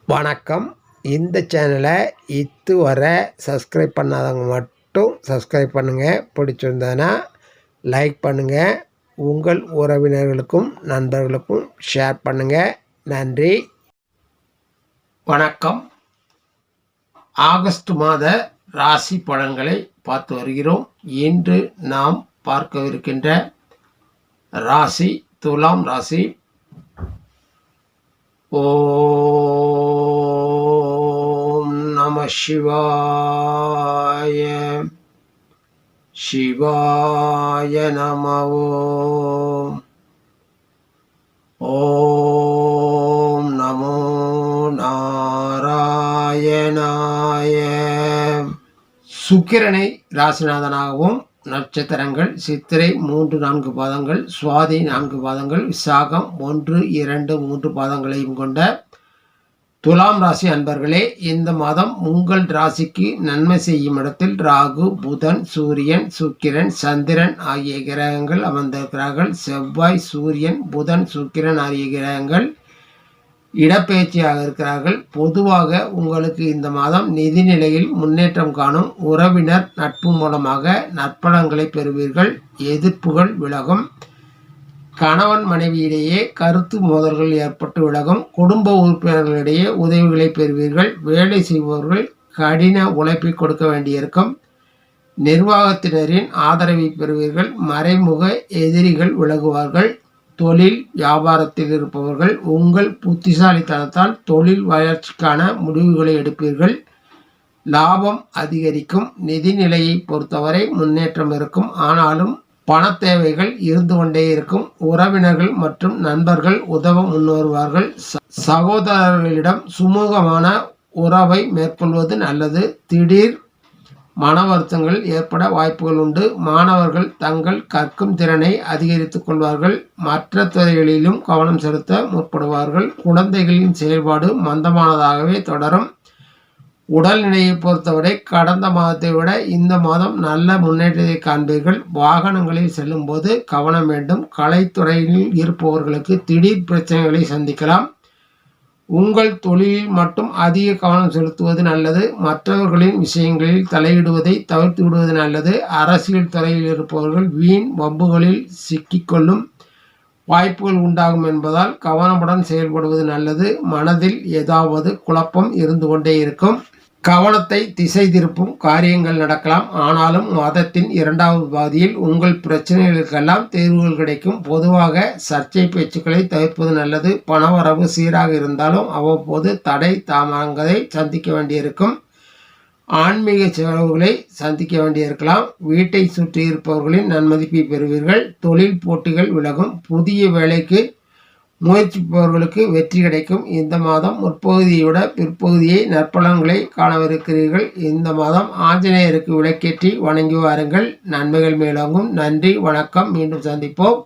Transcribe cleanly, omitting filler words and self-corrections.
வணக்கம். இந்த சேனலை இதுவரை சப்ஸ்கிரைப் பண்ணாதவங்க மட்டும் சப்ஸ்கிரைப் பண்ணுங்கள். பிடிச்சிருந்ததுன்னா லைக் பண்ணுங்கள். உங்கள் உறவினர்களுக்கும் நண்பர்களுக்கும் ஷேர் பண்ணுங்கள். நன்றி. வணக்கம். ஆகஸ்ட் மாத ராசி பலன்களை பார்த்து வருகிறோம். இன்று நாம் பார்க்கவிருக்கின்ற ராசி துலாம் ராசி. ஓம் நம சிவாய. சிவாய நம. ஓம் நமோ நாராயணாய. சுக்கிரனை ராசிநாதனாகவும் நட்சத்திரங்கள் சித்திரை 3-4 பாதங்கள், சுவாதி 4 பாதங்கள், விசாகம் 1-2-3 பாதங்களையும் கொண்ட துலாம் ராசி அன்பர்களே, இந்த மாதம் உங்கள் ராசிக்கு நன்மை செய்யும் இடத்தில் ராகு, புதன், சூரியன், சுக்கிரன், சந்திரன் ஆகிய கிரகங்கள் அமர்ந்திருக்கிறார்கள். செவ்வாய், சூரியன், புதன், சுக்கிரன் ஆகிய கிரகங்கள் இடப்பெயர்ச்சியாக இருக்கிறார்கள். பொதுவாக உங்களுக்கு இந்த மாதம் நிதிநிலையில் முன்னேற்றம் காணும். உறவினர் நட்பு மூலமாக நற்பலன்களை பெறுவீர்கள். எதிர்ப்புகள் விலகும். கணவன் மனைவியிடையே கருத்து மோதல்கள் ஏற்பட்டு விலகும். குடும்ப உறுப்பினர்களிடையே உதவிகளை பெறுவீர்கள். வேலை செய்பவர்கள் கடின உழைப்பை கொடுக்க வேண்டியிருக்கும். நிர்வாகத்தினரின் ஆதரவை பெறுவீர்கள். மறைமுக எதிரிகள் விலகுவார்கள். தொழில் வியாபாரத்தில் இருப்பவர்கள் உங்கள் புத்திசாலித்தனத்தால் தொழில் வளர்ச்சிக்கான முடிவுகளை எடுப்பீர்கள். லாபம் அதிகரிக்கும். நிதிநிலையை பொறுத்தவரை முன்னேற்றம் இருக்கும். ஆனாலும் பண தேவைகள் இருந்து கொண்டே இருக்கும். உறவினர்கள் மற்றும் நண்பர்கள் உதவ முன்வருவார்கள். சகோதரர்களிடம் சுமூகமான உறவை மேற்கொள்வது நல்லது. திடீர் மன வருத்தங்கள் ஏற்பட வாய்ப்புகள் உண்டு. மாணவர்கள் தங்கள் கற்கும் திறனை அதிகரித்துக் கொள்வார்கள். மற்ற துறைகளிலும் கவனம் செலுத்த முற்படுவார்கள். குழந்தைகளின் செயல்பாடு மந்தமானதாகவே தொடரும். உடல்நிலையை பொறுத்தவரை கடந்த மாதத்தை விட இந்த மாதம் நல்ல முன்னேற்றத்தை காண்பீர்கள். வாகனங்களில் செல்லும் போது கவனம் வேண்டும். கலைத்துறையில் இருப்பவர்களுக்கு திடீர் பிரச்சனைகளை சந்திக்கலாம். உங்கள் தொழிலில் மட்டும் அதிக கவனம் செலுத்துவது நல்லது. மற்றவர்களின் விஷயங்களில் தலையிடுவதை தவிர்த்து விடுவது நல்லது. அரசியல் துறையில் இருப்பவர்கள் வீண் வம்புகளில் சிக்கிக்கொள்ளும் வாய்ப்புகள் உண்டாகும் என்பதால் கவனமுடன் செயல்படுவது நல்லது. மனதில் ஏதாவது குழப்பம் இருந்து கொண்டே இருக்கும். கவனத்தை திசை திருப்பும் காரியங்கள் நடக்கலாம். ஆனாலும் மாதத்தின் 2வது பாதியில் உங்கள் பிரச்சனைகளுக்கெல்லாம் தீர்வுகள் கிடைக்கும். பொதுவாக சர்ச்சை பேச்சுக்களை தவிர்ப்பது நல்லது. பணவரவு சீராக இருந்தாலும் அவ்வப்போது தடை தாமதங்களை சந்திக்க வேண்டியிருக்கும். ஆன்மீக செலவுகளை சந்திக்க வேண்டியிருக்கலாம். வீட்டை சுற்றி இருப்பவர்களின் நன்மதிப்பை பெறுவீர்கள். தொழில் போட்டிகள் விலகும். புதிய வேலைக்கு முயற்சிப்பவர்களுக்கு வெற்றி கிடைக்கும். இந்த மாதம் முற்பகுதியை விட பிற்பகுதியை நற்பலன்களை காணவிருக்கிறீர்கள். இந்த மாதம் ஆஞ்சநேயருக்கு விளக்கேற்றி வணங்கி வாருங்கள். நன்மைகள் மேலோங்கும். நன்றி, வணக்கம். மீண்டும் சந்திப்போம்.